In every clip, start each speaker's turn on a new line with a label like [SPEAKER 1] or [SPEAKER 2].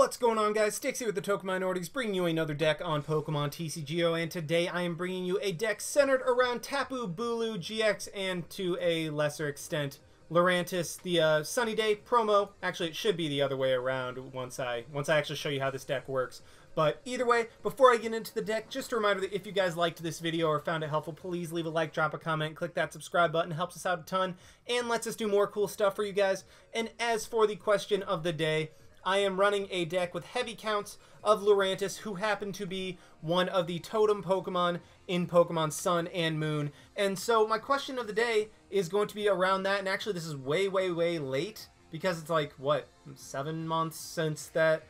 [SPEAKER 1] What's going on, guys? Sticks here with the Token Minorities, bringing you another deck on Pokemon TCGO, and today I am bringing you a deck centered around Tapu Bulu-GX and, to a lesser extent, Lurantis, the Sunny Day promo. Actually, it should be the other way around once I actually show you how this deck works. But either way, before I get into the deck, just a reminder that if you guys liked this video or found it helpful, please leave a like, drop a comment, click that subscribe button. It helps us out a ton and lets us do more cool stuff for you guys. And as for the question of the day, I am running a deck with heavy counts of Lurantis, who happen to be one of the totem Pokemon in Pokemon Sun and Moon. And so my question of the day is going to be around that, and actually this is way late, because it's like, what, 7 months since the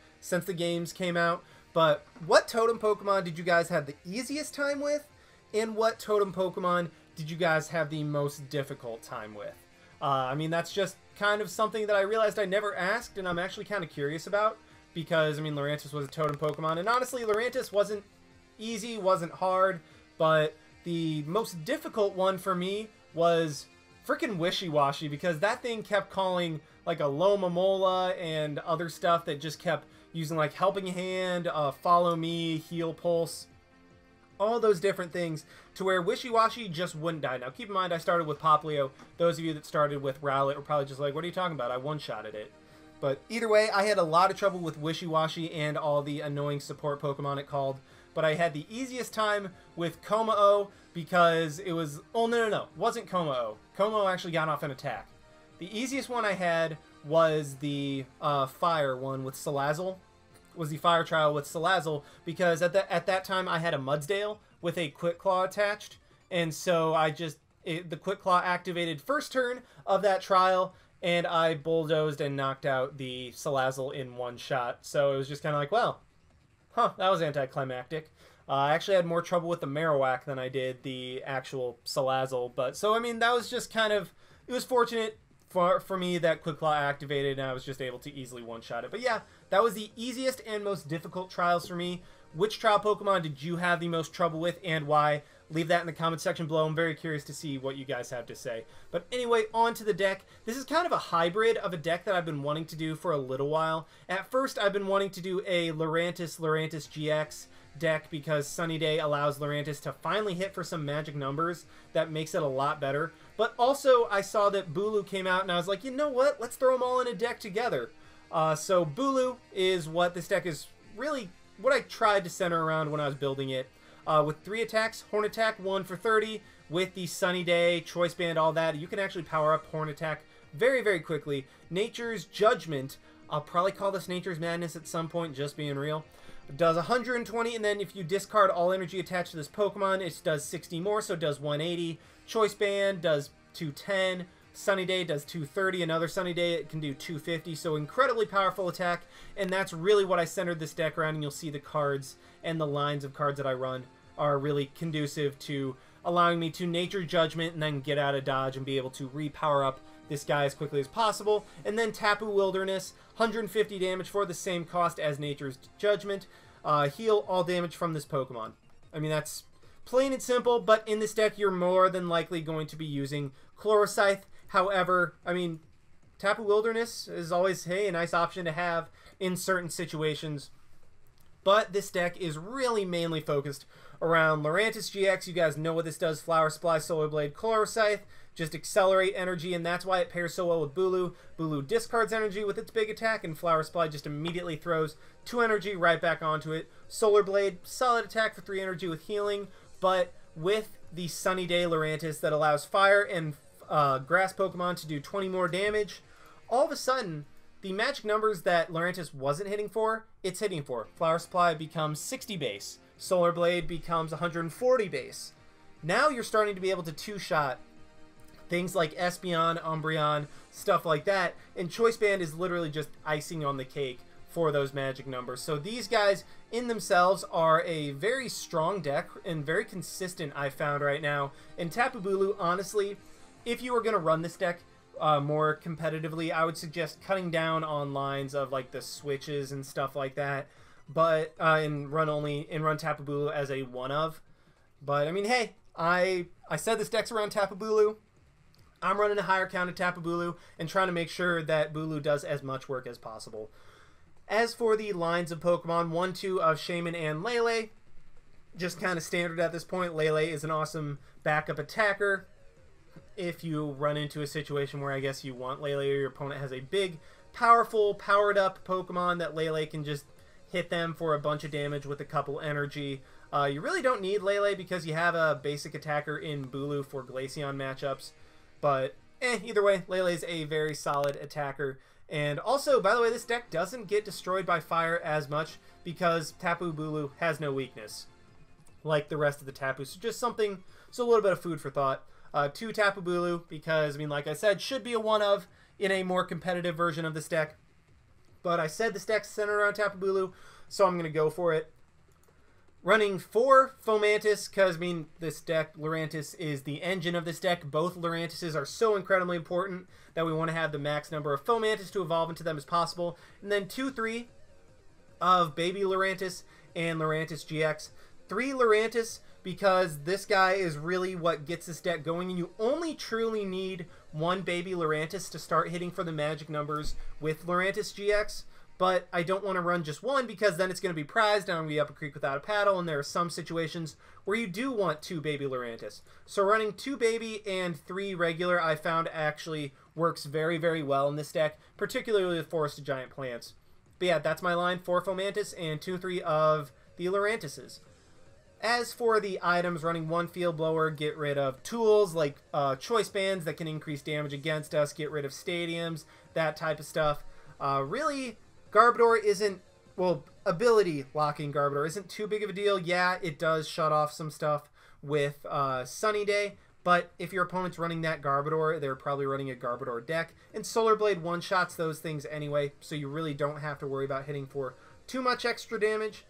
[SPEAKER 1] games came out. But what totem Pokemon did you guys have the easiest time with, and what totem Pokemon did you guys have the most difficult time with? I mean, that's just kind of something that I realized I never asked, and I'm actually kind of curious about, because, I mean, Lurantis was a totem Pokemon, and honestly, Lurantis wasn't easy, wasn't hard, but the most difficult one for me was freaking Wishy-Washy, because that thing kept calling, like, a Lomomola and other stuff that just kept using, like, Helping Hand, Follow Me, Heal Pulse, all those different things, to where Wishy-Washy just wouldn't die. Now, keep in mind, I started with Poplio. Those of you that started with Rowlet were probably just like, what are you talking about? I one-shotted it. But either way, I had a lot of trouble with Wishy-Washy and all the annoying support Pokemon it called. But I had the easiest time with Kommo-o, because it was... Oh, no. It wasn't Kommo-o. Kommo-o actually got off an attack. The easiest one I had was the fire one with Salazzle. Was the fire trial with Salazzle, because at that time I had a Mudsdale with a Quick Claw attached, and so the Quick Claw activated first turn of that trial, and I bulldozed and knocked out the Salazzle in one shot. So it was just kind of like, well, that was anticlimactic. I actually had more trouble with the Marowak than I did the actual Salazzle, but so I mean, that was just kind of, it was fortunate for me that Quick Claw activated, and I was just able to easily one-shot it. But yeah, that was the easiest and most difficult trials for me. Which trial Pokemon did you have the most trouble with, and why? Leave that in the comment section below. I'm very curious to see what you guys have to say. But anyway, on to the deck. This is kind of a hybrid of a deck that I've been wanting to do for a little while. At first, I've been wanting to do a Lurantis-GX deck, because Sunny Day allows Lurantis to finally hit for some magic numbers that makes it a lot better. But also, I saw that Bulu came out, and I was like, you know what? Let's throw them all in a deck together. So Bulu is what this deck is really, what I tried to center around when I was building it. With 3 attacks, Horn Attack 1 for 30, with the Sunny Day, Choice Band, all that, you can actually power up Horn Attack very quickly. Nature's Judgment, I'll probably call this Nature's Madness at some point, just being real. It does 120, and then if you discard all energy attached to this Pokemon, it does 60 more, so it does 180. Choice Band does 210. Sunny Day does 230. Another Sunny Day, it can do 250. So incredibly powerful attack, and that's really what I centered this deck around. And you'll see the cards and the lines of cards that I run are really conducive to allowing me to Nature Judgment and then get out of dodge and be able to repower up this guy as quickly as possible. And then Tapu Wilderness, 150 damage for the same cost as Nature's Judgment. Heal all damage from this Pokemon. I mean, that's plain and simple, but in this deck, you're more than likely going to be using Chloroscythe. However, I mean, Tapu Wilderness is always, hey, a nice option to have in certain situations. But this deck is really mainly focused around Lurantis-GX. You guys know what this does. Flower Supply, Solar Blade, Chloroscythe. Just accelerate energy, and that's why it pairs so well with Bulu. Bulu discards energy with its big attack, and Flower Supply just immediately throws 2 energy right back onto it. Solar Blade, solid attack for 3 energy with healing, but with the Sunny Day Lurantis that allows fire and grass Pokemon to do 20 more damage, all of a sudden, the magic numbers that Lurantis wasn't hitting for, it's hitting for. Flower Supply becomes 60 base. Solar Blade becomes 140 base. Now you're starting to be able to two-shot things like Espeon, Umbreon, stuff like that, and Choice Band is literally just icing on the cake for those magic numbers. So these guys in themselves are a very strong deck and very consistent, I found right now. And Tapu Bulu, honestly, if you were going to run this deck more competitively, I would suggest cutting down on lines of like the switches and stuff like that, but and run Tapu Bulu as a one of. But I mean, hey, I said this deck's around Tapu Bulu. I'm running a higher count of Tapu Bulu and trying to make sure that Bulu does as much work as possible. As for the lines of Pokemon, 1-2 of Shaymin and Lele, just kind of standard at this point. Lele is an awesome backup attacker. If you run into a situation where I guess you want Lele or your opponent has a big, powerful, powered-up Pokemon that Lele can just hit them for a bunch of damage with a couple energy. You really don't need Lele because you have a basic attacker in Bulu for Glaceon matchups. But either way, Lele is a very solid attacker. And also, by the way, this deck doesn't get destroyed by fire as much because Tapu Bulu has no weakness like the rest of the Tapu. So just something, so a little bit of food for thought. 2 Tapu Bulu because, I mean, like I said, should be a 1-of in a more competitive version of this deck. But I said this deck's centered around Tapu Bulu, so I'm going to go for it. Running 4 Fomantis, because, I mean, this deck, Lurantis, is the engine of this deck. Both Lurantises are so incredibly important that we want to have the max number of Fomantis to evolve into them as possible. And then 2-3 of Baby Lurantis and Lurantis-GX. 3 Lurantis, because this guy is really what gets this deck going, and you only truly need 1 Baby Lurantis to start hitting for the magic numbers with Lurantis-GX. But I don't want to run just 1 because then it's going to be prized and I'm going to be up a creek without a paddle, and there are some situations where you do want 2 Baby Lurantis. So running 2 Baby and 3 regular I found actually works very, very well in this deck, particularly with Forested Giant Plants. But yeah, that's my line, 4 Fomantis and 2-3 of the Lurantises. As for the items, running 1 Field Blower, get rid of tools like Choice Bands that can increase damage against us, get rid of stadiums, that type of stuff. Really, Garbodor isn't, well, ability locking Garbodor isn't too big of a deal. Yeah, it does shut off some stuff with Sunny Day, but if your opponent's running that Garbodor, they're probably running a Garbodor deck, and Solar Blade one-shots those things anyway, so you really don't have to worry about hitting for too much extra damage.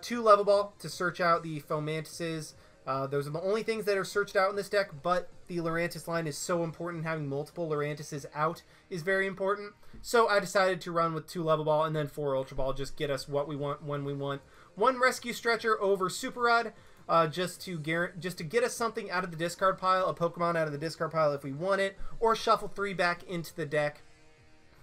[SPEAKER 1] 2 Level Ball to search out the Fomantises. Those are the only things that are searched out in this deck, but the Lurantis line is so important. Having multiple Lurantises out is very important. So I decided to run with 2 Level Ball and then 4 Ultra Ball, just get us what we want when we want. 1 Rescue Stretcher over Super Rod, just to get us something out of the discard pile, a Pokemon out of the discard pile if we want it, or shuffle 3 back into the deck.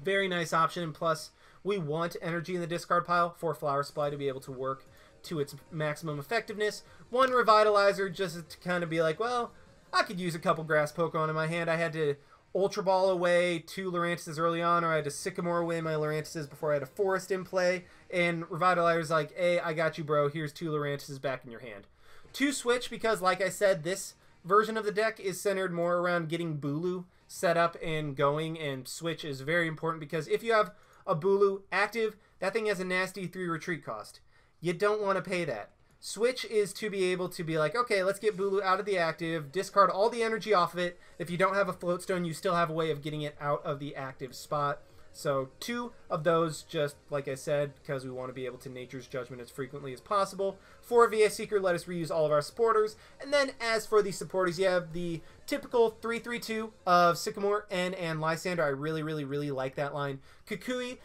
[SPEAKER 1] Very nice option, and plus we want energy in the discard pile for Flower Supply to be able to work to its maximum effectiveness. 1 Revitalizer just to kind of be like, well, I could use a couple Grass Pokemon in my hand. I had to Ultra Ball away 2 Lurantises early on, or I had to Sycamore away my Lurantises before I had a Forest in play, and Revitalizer's like, hey, I got you, bro. Here's 2 Lurantises back in your hand. 2 Switch, because like I said, this version of the deck is centered more around getting Bulu set up and going, and Switch is very important because if you have a Bulu active, that thing has a nasty 3 retreat cost. You don't want to pay that. Switch is to be able to be like, okay, let's get Bulu out of the active, discard all the energy off of it. If you don't have a Float Stone, you still have a way of getting it out of the active spot. So 2 of those, just like I said, because we want to be able to Nature's Judgment as frequently as possible. 4 Vespiquen, let us reuse all of our supporters. And then as for the supporters, you have the typical 3-3-2 of Sycamore, N, and Lysandre. I really, really, really like that line. Kukui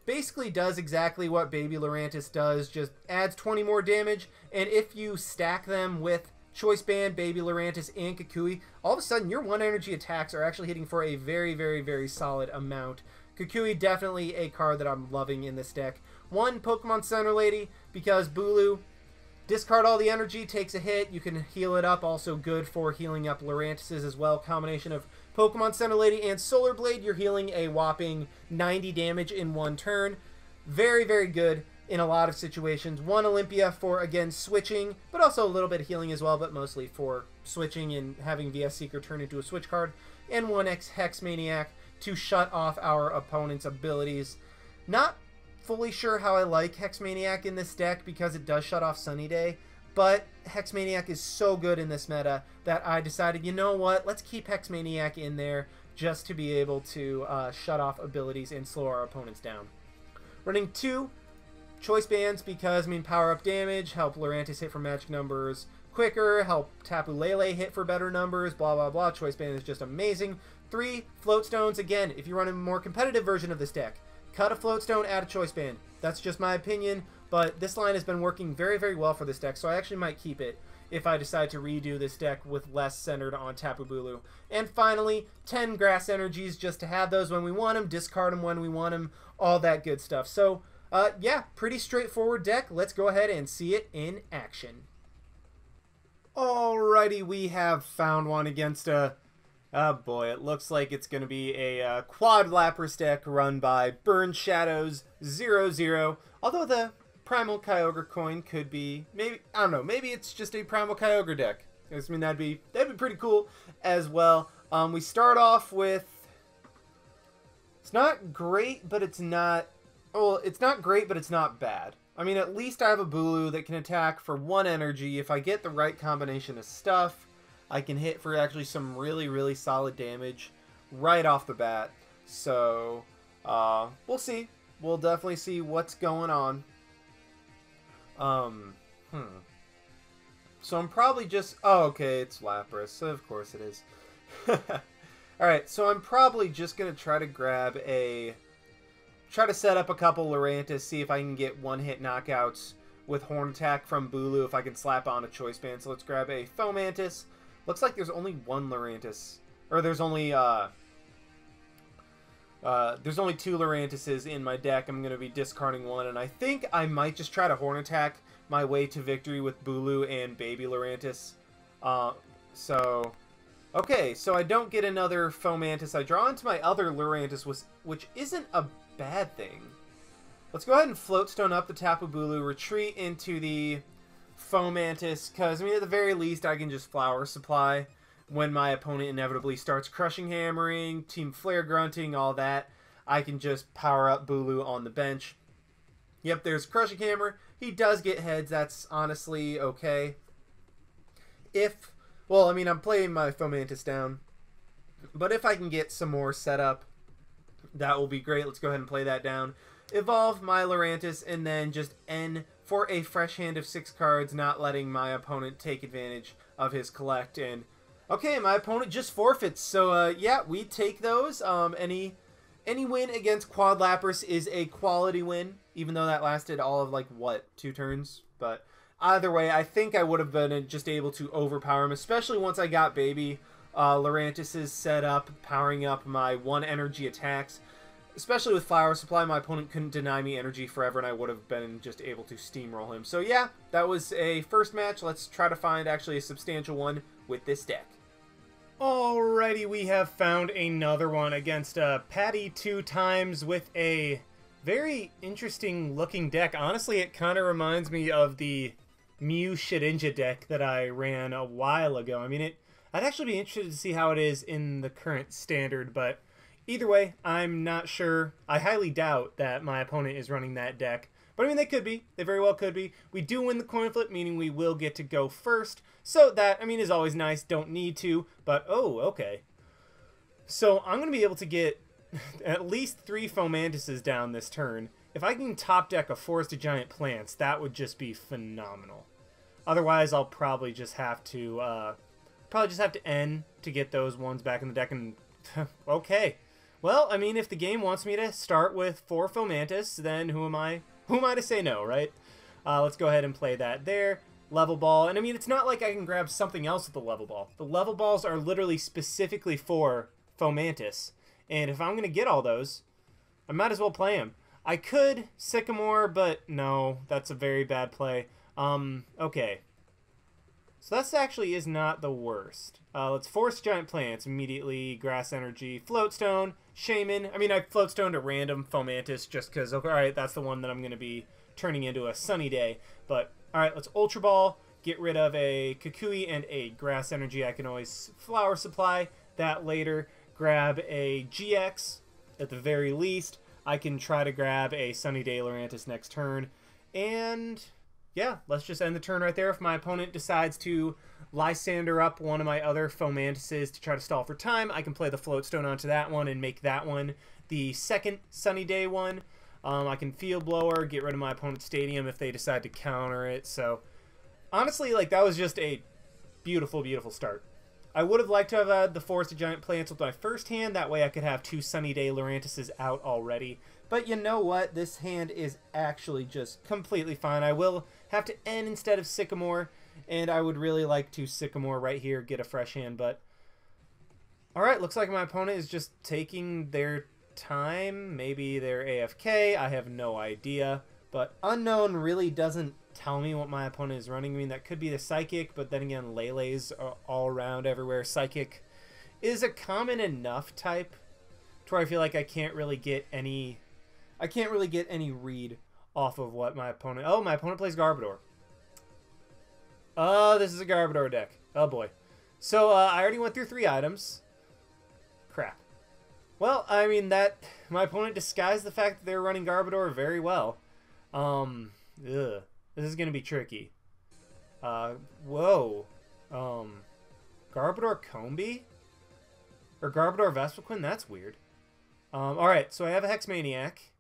[SPEAKER 1] basically does exactly what Baby Lurantis does, just adds 20 more damage, and if you stack them with Choice Band, Baby Lurantis, and Kukui, all of a sudden your 1 energy attacks are actually hitting for a very, very, very solid amount. Kukui, definitely a card that I'm loving in this deck. 1 Pokemon Center Lady, because Bulu, discard all the energy, takes a hit, you can heal it up, also good for healing up Lurantises as well. Combination of Pokemon Center Lady and Solar Blade, you're healing a whopping 90 damage in 1 turn. Very, very good in a lot of situations. 1 Olympia for, again, switching, but also a little bit of healing as well, but mostly for switching and having Vespiquen turn into a switch card. And 1 Hex Maniac to shut off our opponent's abilities. Not fully sure how I like Hex Maniac in this deck because it does shut off Sunny Day, but Hex Maniac is so good in this meta that I decided, you know what, let's keep Hex Maniac in there just to be able to shut off abilities and slow our opponents down. Running 2 Choice Bands because, I mean, power up damage, help Lurantis hit for magic numbers quicker, help Tapu Lele hit for better numbers, blah, blah, blah. Choice Band is just amazing. 3 Float Stones, again, if you run a more competitive version of this deck, cut a Float Stone, add a Choice Band. That's just my opinion, but this line has been working very, very well for this deck, so I actually might keep it if I decide to redo this deck with less centered on Tapu Bulu. And finally, 10 Grass Energies just to have those when we want them, discard them when we want them, all that good stuff. So yeah, pretty straightforward deck. Let's go ahead and see it in action. Alrighty, we have found one against a... Oh boy, it looks like it's going to be a quad Lapras deck run by Burn Shadows 00. Although the Primal Kyogre coin could be, maybe, I don't know, maybe it's just a Primal Kyogre deck. I mean, that'd be pretty cool as well. We start off with... It's not great, but it's not... Well, it's not great, but it's not bad. I mean, at least I have a Bulu that can attack for 1 energy. If I get the right combination of stuff, I can hit for actually some really, really solid damage right off the bat. So, we'll see. We'll definitely see what's going on. So I'm probably just... Oh, okay, it's Lapras. Of course it is. Alright, so I'm probably just going to try to grab a... Try to set up a couple Lurantis, see if I can get one-hit knockouts with Horn Attack from Bulu if I can slap on a Choice Band. So let's grab a Fomantis. Looks like there's only one Lurantis. Or there's only 2 Lurantises in my deck. I'm going to be discarding one, and I think I might just try to Horn Attack my way to victory with Bulu and Baby Lurantis. Okay, so I don't get another Fomantis. I draw into my other Lurantis, which isn't a bad thing. Let's go ahead and Float Stone up the Tapu Bulu, retreat into the Fomantis, because, I mean, at the very least, I can just Flower Supply when my opponent inevitably starts Crushing Hammering, Team Flare Grunting, all that. I can just power up Bulu on the bench. Yep, there's Crushing Hammer. He does get heads. That's honestly okay. Well, I mean, I'm playing my Fomantis down, but if I can get some more setup, that will be great. Let's go ahead and play that down. Evolve my Lurantis, and then just N for a fresh hand of 6 cards, not letting my opponent take advantage of his collect. And okay, my opponent just forfeits. So yeah, we take those. Any win against Quad Lapras is a quality win, even though that lasted all of like what, 2 turns. But either way, I think I would have been just able to overpower him, especially once I got Baby Lurantis' set up, powering up my 1 energy attacks. Especially with Flower Supply, my opponent couldn't deny me energy forever, and I would have been just able to steamroll him. So yeah, that was a first match. Let's try to find actually a substantial one with this deck. Alrighty, we have found another one against Patty 2 times with a very interesting looking deck. Honestly, it kind of reminds me of the Mew Shedinja deck that I ran a while ago. I mean, I'd actually be interested to see how it is in the current standard, but either way, I'm not sure. I highly doubt that my opponent is running that deck. But I mean, they could be. They very well could be. We do win the coin flip, meaning we will get to go first. So that, I mean, is always nice. Don't need to. But, oh, okay. So I'm going to be able to get at least 3 Fomantises down this turn. If I can top deck a Forested Giant Plants, that would just be phenomenal. Otherwise, I'll probably just have to N to get those ones back in the deck. And okay. Well, I mean, if the game wants me to start with 4 Fomantis, then who am I to say no, right? Let's go ahead and play that there. Level Ball. And I mean, it's not like I can grab something else with the Level Ball. The Level Balls are literally specifically for Fomantis. And if I'm going to get all those, I might as well play them. I could Sycamore, but no, that's a very bad play. Okay. So that actually is not the worst. Let's force Giant Plants immediately. Grass Energy, Float Stone, Shaymin. I mean, I Float Stoned a random Fomantis just because, okay, alright, that's the one that I'm going to be turning into a Sunny Day. But, alright, let's Ultra Ball, get rid of a Kukui and a Grass Energy. I can always Flower Supply that later. Grab a GX at the very least. I can try to grab a Sunny Day Lurantis next turn. And yeah, let's just end the turn right there. If my opponent decides to Lysandre up one of my other Fomantises to try to stall for time, I can play the Float Stone onto that one and make that one the second Sunny Day one. I can Field Blower, get rid of my opponent's Stadium if they decide to counter it. So honestly, like, that was just a beautiful, beautiful start. I would have liked to have had the Forested Giant Plants with my first hand. That way I could have 2 Sunny Day Lurantises out already. But you know what? This hand is actually just completely fine. I will have to N instead of Sycamore, and I would really like to Sycamore right here, get a fresh hand. But alright, looks like my opponent is just taking their time. Maybe they're AFK. I have no idea. But unknown really doesn't tell me what my opponent is running. I mean, that could be the Psychic, but then again, Lele's are all around everywhere. Psychic is a common enough type to where I feel like I can't really get any read off of what my opponent... Oh, my opponent plays Garbodor. This is a Garbodor deck. Oh, boy. So, I already went through 3 items. Crap. Well, I mean, my opponent disguised the fact that they were running Garbodor very well. This is going to be tricky. Whoa. Garbodor Combi? Or Garbodor Vespiquen? That's weird. Alright, so I have a Hex Maniac.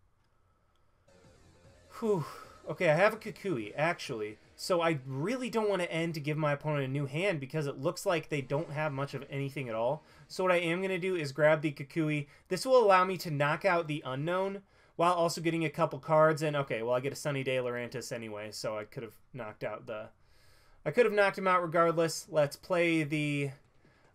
[SPEAKER 1] Whew. Okay, I have a Kukui, actually. So I really don't want to end to give my opponent a new hand because it looks like they don't have much of anything at all. So what I am going to do is grab the Kukui. This will allow me to knock out the unknown while also getting a couple cards. And okay, well, I get a Sunny Day Lurantis anyway, so I could have knocked out the... I could have knocked him out regardless. Let's play the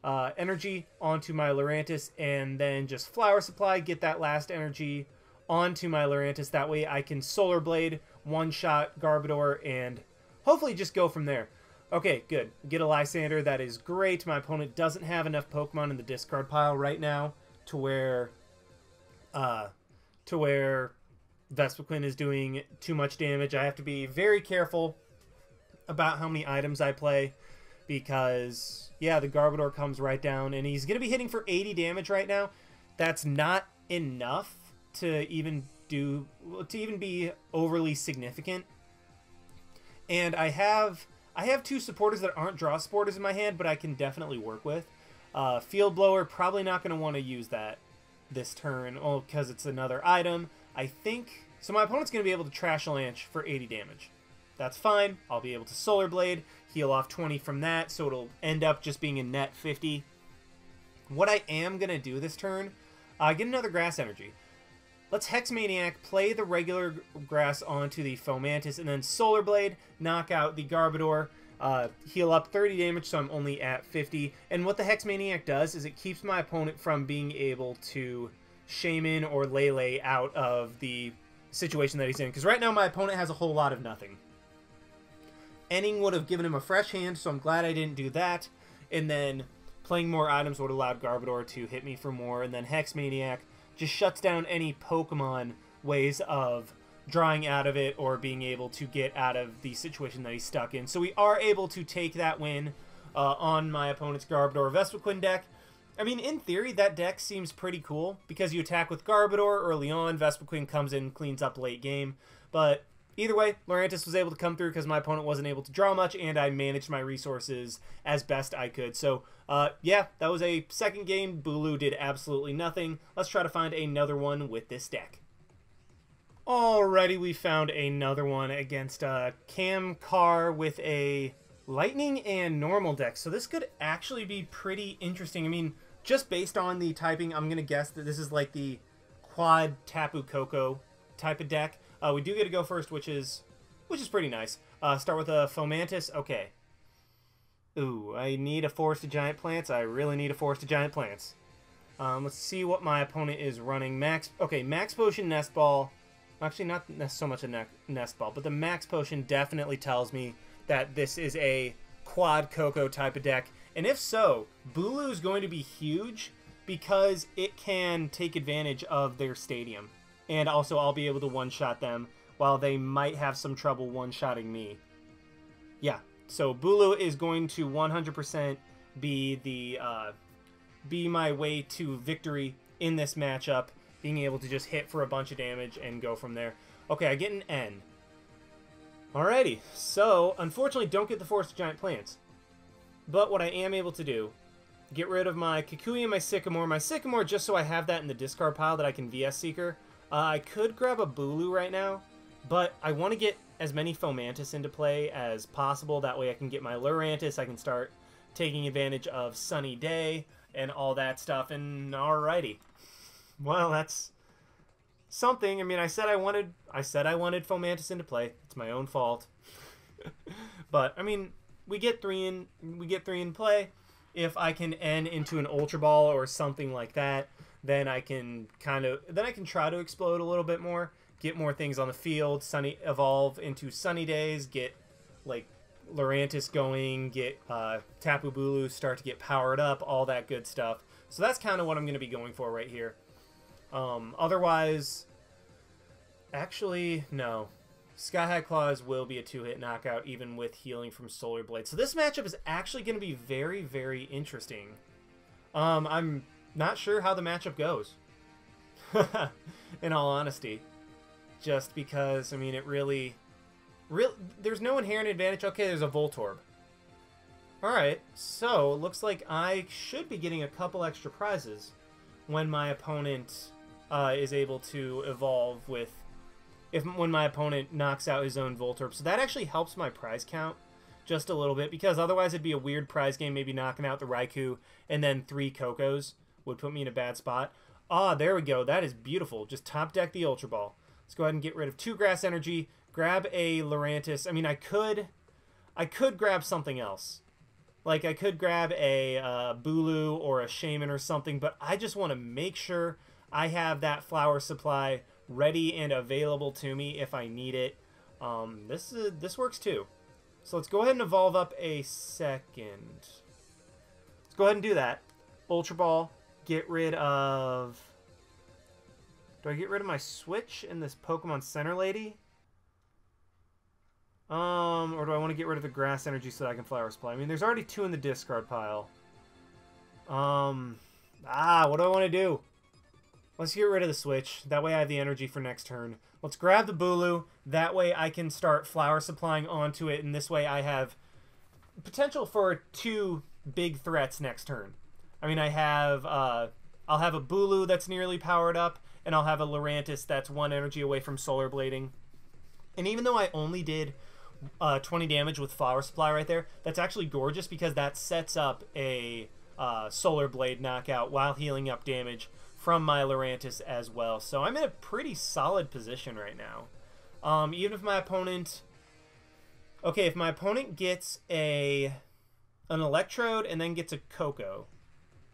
[SPEAKER 1] energy onto my Lurantis and then just Flower Supply, get that last energy onto my Lurantis. That way I can Solar Blade, one-shot Garbodor, and hopefully just go from there. Okay, good. Get a Lysandre. That is great. My opponent doesn't have enough Pokemon in the discard pile right now to where Vespiquen is doing too much damage. I have to be very careful about how many items I play because, yeah, the Garbodor comes right down, and he's going to be hitting for 80 damage right now. That's not enough to even be overly significant. And I have 2 supporters that aren't draw supporters in my hand, but I can definitely work with. Field Blower, probably not going to want to use that this turn, because it's another item. I think... So my opponent's going to be able to Trash Lanche for 80 damage. That's fine. I'll be able to Solar Blade, heal off 20 from that, so it'll end up just being a net 50. What I am going to do this turn, get another Grass Energy. Let's Hex Maniac, play the regular grass onto the Fomantis, and then Solar Blade, knock out the Garbodor, heal up 30 damage, so I'm only at 50. And what the Hex Maniac does is it keeps my opponent from being able to Shaymin or Lele out of the situation that he's in. Because right now my opponent has a whole lot of nothing. Ending would have given him a fresh hand, so I'm glad I didn't do that. And then playing more items would have allowed Garbodor to hit me for more. And then Hex Maniac just shuts down any Pokemon ways of drawing out of it or being able to get out of the situation that he's stuck in. So we are able to take that win on my opponent's Garbodor Vespiquen deck. I mean, in theory, that deck seems pretty cool because you attack with Garbodor early on, Vespiquen comes in, cleans up late game. But either way, Lurantis was able to come through because my opponent wasn't able to draw much, and I managed my resources as best I could. So, yeah, that was a second game. Bulu did absolutely nothing. Let's try to find another one with this deck. Alrighty, we found another one against Cam Carr with a Lightning and Normal deck. So this could actually be pretty interesting. I mean, just based on the typing, I'm going to guess that this is like the quad Tapu Koko type of deck. We do get to go first, which is pretty nice. Start with a Fomantis. Okay. Ooh, I need a Forest of Giant Plants. I really need a Forest of Giant Plants. Let's see what my opponent is running. Max Potion, Nest Ball. Actually, not so much a Nest Ball, but the Max Potion definitely tells me that this is a quad Koko type of deck. And if so, Bulu is going to be huge because it can take advantage of their stadium. And also, I'll be able to one-shot them while they might have some trouble one-shotting me. Yeah, so Bulu is going to 100% be my way to victory in this matchup, being able to just hit for a bunch of damage and go from there. Okay, I get an N. Alrighty, so unfortunately don't get the Forest of Giant Plants. But what I am able to do, get rid of my Kukui and my Sycamore. My Sycamore, just so I have that in the discard pile that I can VS Seeker. I could grab a Bulu right now, but I want to get as many Fomantis into play as possible. That way I can get my Lurantis, I can start taking advantage of Sunny Day and all that stuff. And alrighty. Well, that's something. I mean, I said I wanted Fomantis into play. It's my own fault. But I mean, we get three in play. If I can end into an Ultra Ball or something like that, then I can try to explode a little bit more, get more things on the field, evolve into Sunny Days, get like Lurantis going, get Tapu Bulu start to get powered up, all that good stuff. So that's kind of what I'm going to be going for right here. Otherwise, actually, no. Sky High Claws will be a 2-hit knockout, even with healing from Solar Blade. So this matchup is actually going to be very, very interesting. I'm not sure how the matchup goes, in all honesty. Just because, I mean, it really... there's no inherent advantage. Okay, there's a Voltorb. Alright, so it looks like I should be getting a couple extra prizes when my opponent is able to evolve with... when my opponent knocks out his own Voltorb. So that actually helps my prize count just a little bit, because otherwise it'd be a weird prize game, maybe knocking out the Raikou and then 3 Kokos would put me in a bad spot. Ah, there we go. That is beautiful. Just top deck the Ultra Ball. Let's go ahead and get rid of 2 Grass Energy, grab a Lurantis. I mean, I could grab something else. Like, I could grab a Bulu or a Shaymin or something, but I just want to make sure I have that flower supply ready and available to me if I need it. This works too. So let's go ahead and evolve up a second. Let's go ahead and do that. Ultra Ball. Get rid of... Do I get rid of my Switch in this Pokemon Center Lady? Or do I want to get rid of the Grass Energy so that I can Flower Supply? I mean, there's already 2 in the discard pile. What do I want to do? Let's get rid of the Switch. That way I have the energy for next turn. Let's grab the Bulu. That way I can start Flower Supplying onto it, and this way I have potential for 2 big threats next turn. I mean, I'll have a Bulu that's nearly powered up, and I'll have a Lurantis that's 1 energy away from Solar Blading. And even though I only did 20 damage with Flower Supply right there, that's actually gorgeous because that sets up a Solar Blade knockout while healing up damage from my Lurantis as well. So I'm in a pretty solid position right now. Even if my opponent... Okay, if my opponent gets an Electrode and then gets a Koko,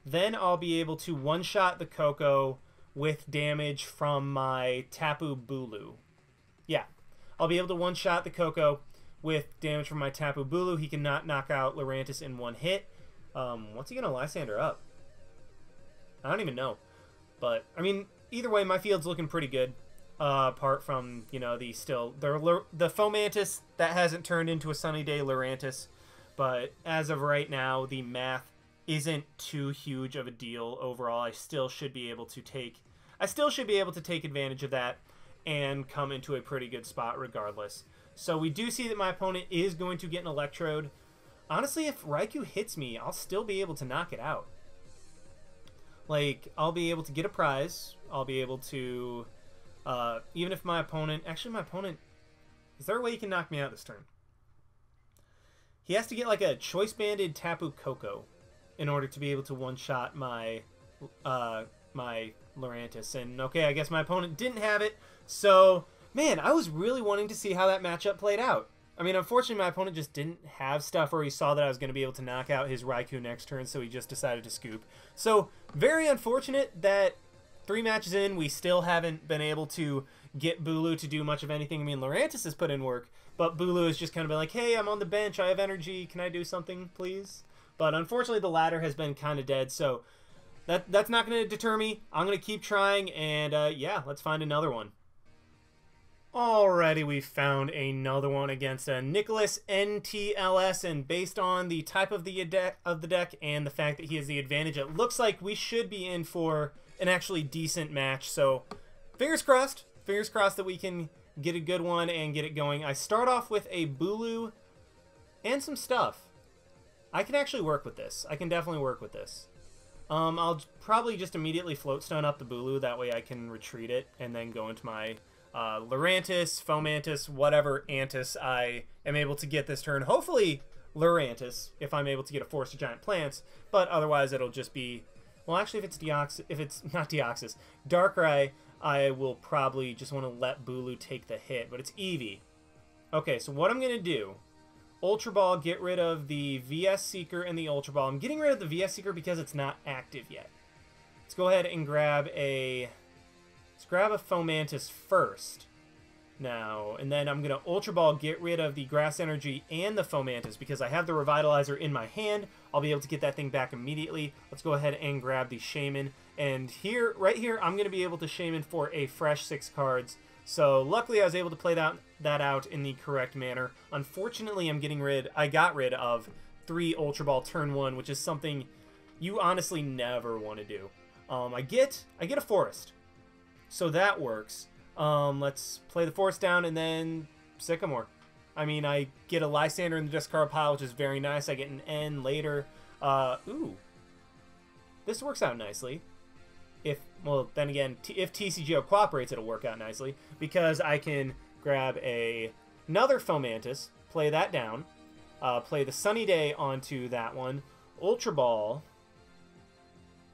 [SPEAKER 1] then I'll be able to one-shot the Koko with damage from my Tapu Bulu. Yeah, I'll be able to one-shot the Koko with damage from my Tapu Bulu. He cannot knock out Lurantis in 1 hit. What's he going to Lysandre up? I don't even know. But, I mean, either way, my field's looking pretty good. Apart from, you know, the Fomantis that hasn't turned into a Sunny Day Lurantis. But as of right now, the math isn't too huge of a deal overall. I still should be able to take advantage of that and come into a pretty good spot regardless. So we do see that my opponent is going to get an Electrode. Honestly, if Raikou hits me, I'll still be able to knock it out. Like, I'll be able to get a prize. I'll be able to, even if my opponent... Actually, my opponent... Is there a way he can knock me out this turn? He has to get, like, a Choice Banded Tapu Koko in order to be able to one-shot my, my Lurantis. And, okay, I guess my opponent didn't have it. So, man, I was really wanting to see how that matchup played out. I mean, unfortunately, my opponent just didn't have stuff where he saw that I was going to be able to knock out his Raikou next turn, so he just decided to scoop. So, very unfortunate that 3 matches in, we still haven't been able to get Bulu to do much of anything. I mean, Lurantis has put in work, but Bulu has just kind of been like, hey, I'm on the bench, I have energy, can I do something, please? But unfortunately, the ladder has been kind of dead, so that's not going to deter me. I'm going to keep trying, and yeah, let's find another one. Alrighty, we found another one against a Nicholas NTLS, and based on the type of the deck and the fact that he has the advantage, it looks like we should be in for an actually decent match. So, fingers crossed that we can get a good one and get it going. I start off with a Bulu and some stuff. I can actually work with this. I can definitely work with this. I'll probably just immediately Float Stone up the Bulu, that way I can retreat it and then go into my Lurantis, Fomantis, whatever Antis I am able to get this turn. Hopefully Lurantis, if I'm able to get a Force of Giant Plants, but otherwise it'll just be... Well, actually, if it's not Deoxys, Darkrai, I will probably just want to let Bulu take the hit, but it's Eevee. Okay, so what I'm going to do, Ultra Ball, get rid of the VS Seeker and the Ultra Ball. I'm getting rid of the VS Seeker because it's not active yet. let's go ahead and grab a Fomantis first now, and then I'm going to Ultra Ball, get rid of the Grass Energy and the Fomantis because I have the Revitalizer in my hand. I'll be able to get that thing back immediately. Let's go ahead and grab the Shaymin, and right here, I'm going to be able to Shaymin for a fresh 6 cards. So luckily I was able to play that out in the correct manner. Unfortunately, I got rid of 3 Ultra Ball turn 1, which is something you honestly never want to do. I get a Forest, so that works. Let's play the Forest down and then Sycamore. I mean, I get a Lysandre in the discard pile, which is very nice. I get an N later. Ooh. This works out nicely. Well, then again, if TCGO cooperates, it'll work out nicely because I can grab another Fomantis, play that down, play the Sunny Day onto that one, Ultra Ball.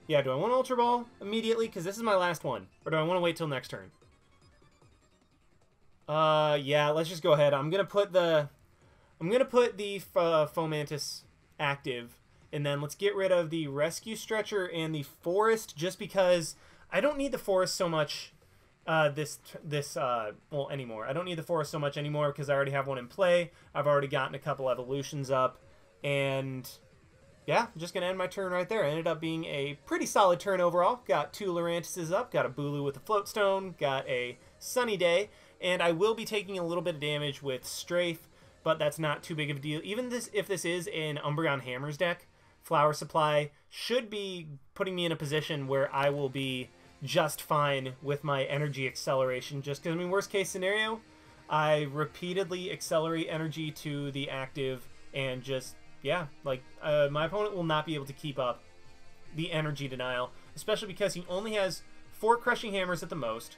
[SPEAKER 1] Yeah, do I want Ultra Ball immediately? Because this is my last one. Or do I want to wait till next turn? Yeah, let's just go ahead. I'm gonna put the Fomantis active, and then let's get rid of the Rescue Stretcher and the Forest, just because I don't need the Forest so much anymore. I don't need the Forest so much anymore because I already have one in play. I've already gotten a couple evolutions up, and yeah, I'm just gonna end my turn right there. It ended up being a pretty solid turn overall. Got 2 Lurantises up, got a Bulu with a Float Stone, got a Sunny Day. And I will be taking a little bit of damage with Strafe, but that's not too big of a deal. Even if this is an Umbreon Hammers deck, Flower Supply should be putting me in a position where I will be just fine with my energy acceleration. Just because, I mean, worst case scenario, I repeatedly accelerate energy to the active, and just, yeah, like, my opponent will not be able to keep up the energy denial, especially because he only has 4 Crushing Hammers at the most,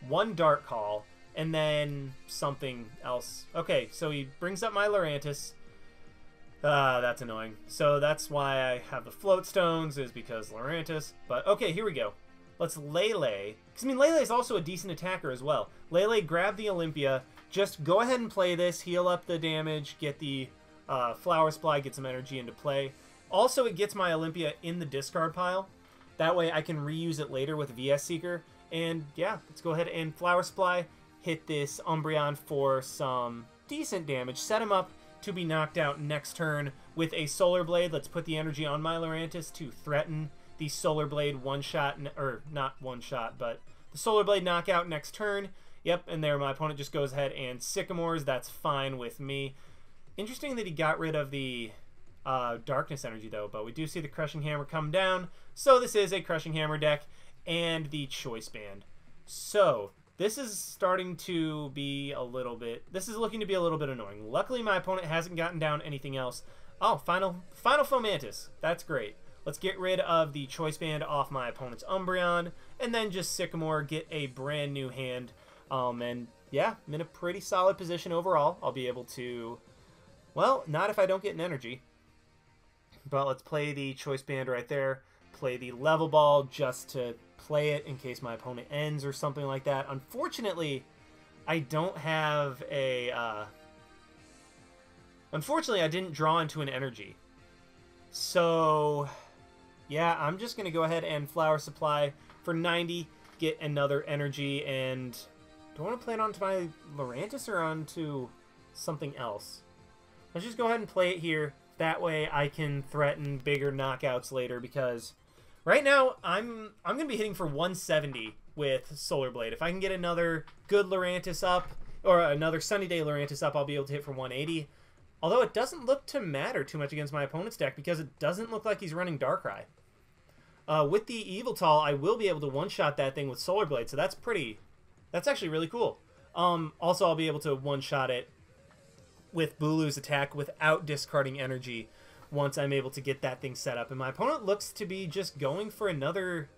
[SPEAKER 1] 1 Dark Call, and then something else. Okay, so he brings up my Lurantis. That's annoying. So that's why I have the Float Stones, is because Lurantis. But okay, here we go. Let's Lele. Because, I mean, Lele is also a decent attacker as well. Lele, grab the Olympia. Just go ahead and play this. Heal up the damage. Get the Flower Supply. Get some energy into play. Also, it gets my Olympia in the discard pile. That way I can reuse it later with VS Seeker. And yeah, let's go ahead and Flower Supply. Hit this Umbreon for some decent damage. Set him up to be knocked out next turn with a Solar Blade. Let's put the energy on my Lurantis to threaten the Solar Blade one-shot, or not one-shot, but the Solar Blade knockout next turn. Yep, and there my opponent just goes ahead and Sycamores. That's fine with me. Interesting that he got rid of the Darkness energy, though, but we do see the Crushing Hammer come down. So this is a Crushing Hammer deck, and the Choice Band. So this is starting to be a little bit... This is looking to be a little bit annoying. Luckily, my opponent hasn't gotten down anything else. Oh, final Fomantis. That's great. Let's get rid of the Choice Band off my opponent's Umbreon, and then just Sycamore, get a brand new hand. And yeah, I'm in a pretty solid position overall. I'll be able to... Well, not if I don't get an energy. But let's play the Choice Band right there. Play the Level Ball just to play it in case my opponent ends or something like that. Unfortunately, I don't have a... Unfortunately, I didn't draw into an energy. So, yeah, I'm just going to go ahead and Flower Supply for 90, get another energy, and do I want to play it onto my Lurantis or onto something else? Let's just go ahead and play it here. That way I can threaten bigger knockouts later, because right now I'm going to be hitting for 170 with Solar Blade. If I can get another good Lurantis up, or another Sunny Day Lurantis up, I'll be able to hit for 180. Although it doesn't look to matter too much against my opponent's deck, because it doesn't look like he's running Darkrai. With the Yveltal, I will be able to one-shot that thing with Solar Blade, so that's actually really cool. Also, I'll be able to one-shot it with Bulu's attack without discarding energy once I'm able to get that thing set up. And my opponent looks to be just going for another...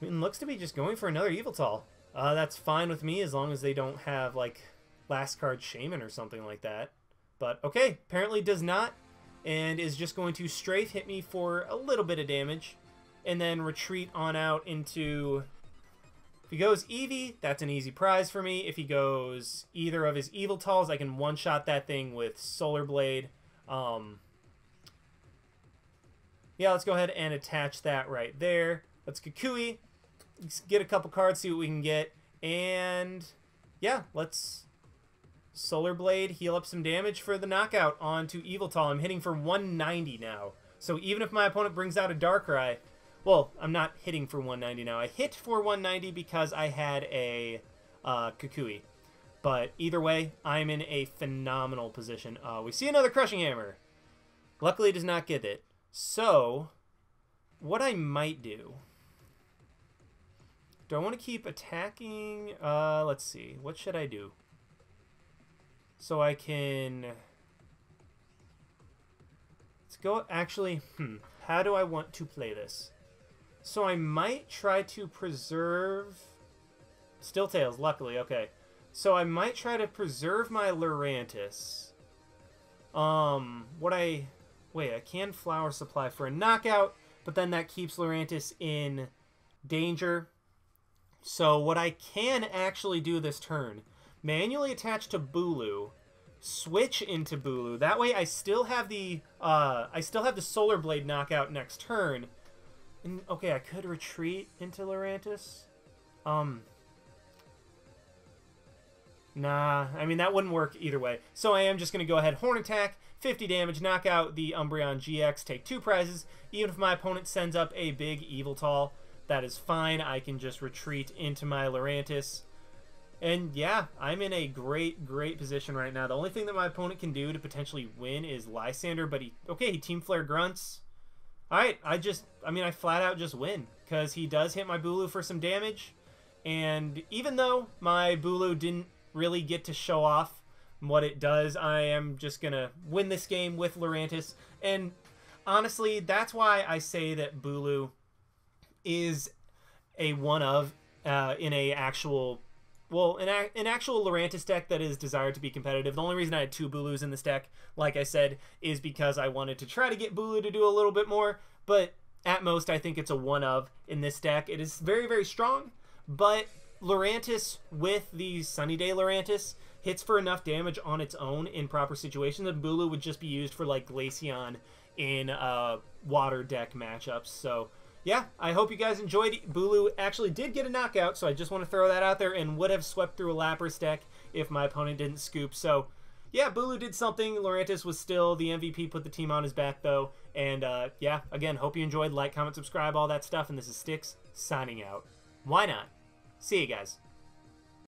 [SPEAKER 1] Yveltal. That's fine with me as long as they don't have, like, last card Shaymin or something like that. But, okay, apparently does not, and is just going to strafe hit me for a little bit of damage, and then retreat on out into... If he goes Eevee, that's an easy prize for me. If he goes either of his Yveltals, I can one-shot that thing with Solar Blade. Yeah, let's go ahead and attach that right there. Let's Kukui. Let's get a couple cards, see what we can get. And yeah, let's Solar Blade, heal up some damage for the knockout onto Yveltal. I'm hitting for 190 now. So even if my opponent brings out a Darkrai, well, I'm not hitting for 190 now. I hit for 190 because I had a Kukui. But either way, I'm in a phenomenal position. We see another Crushing Hammer. Luckily, it does not get it. So, what I might do... Do I want to keep attacking? Let's see. What should I do? So I can... Let's go... Actually, how do I want to play this? So I might try to preserve... Still Tails, luckily. Okay. So I might try to preserve my Lurantis. Wait, I can Flower Supply for a knockout, but then that keeps Lurantis in danger. So what I can actually do this turn, manually attach to Bulu, switch into Bulu. That way I still have the Solar Blade knockout next turn. And okay, I could retreat into Lurantis. Nah, I mean, that wouldn't work either way. So I am just going to go ahead, Horn Attack, 50 damage, knock out the Umbreon GX, take 2 prizes. Even if my opponent sends up a big Yveltal, that is fine. I can just retreat into my Lurantis. And yeah, I'm in a great, great position right now. The only thing that my opponent can do to potentially win is Lysandre, but he Team Flare grunts. Alright, I flat out just win, because he does hit my Bulu for some damage. And even though my Bulu didn't really get to show off what it does, I am just gonna win this game with Lurantis. And honestly, that's why I say that Bulu is a one-of in a actual, well, an actual Lurantis deck that is desired to be competitive. The only reason I had 2 Bulus in this deck, like I said, is because I wanted to try to get Bulu to do a little bit more, but at most I think it's a one-of in this deck. It is very, very strong, but Lurantis with the Sunny Day Lurantis hits for enough damage on its own in proper situations that Bulu would just be used for like Glaceon in water deck matchups. So yeah, I hope you guys enjoyed. Bulu actually did get a knockout, so I just want to throw that out there, and would have swept through a Lapras deck if my opponent didn't scoop. So yeah, Bulu did something. Lurantis was still the MVP, put the team on his back though. And yeah, again, hope you enjoyed. Like, comment, subscribe, all that stuff. And this is Styx signing out. Why not? See you guys.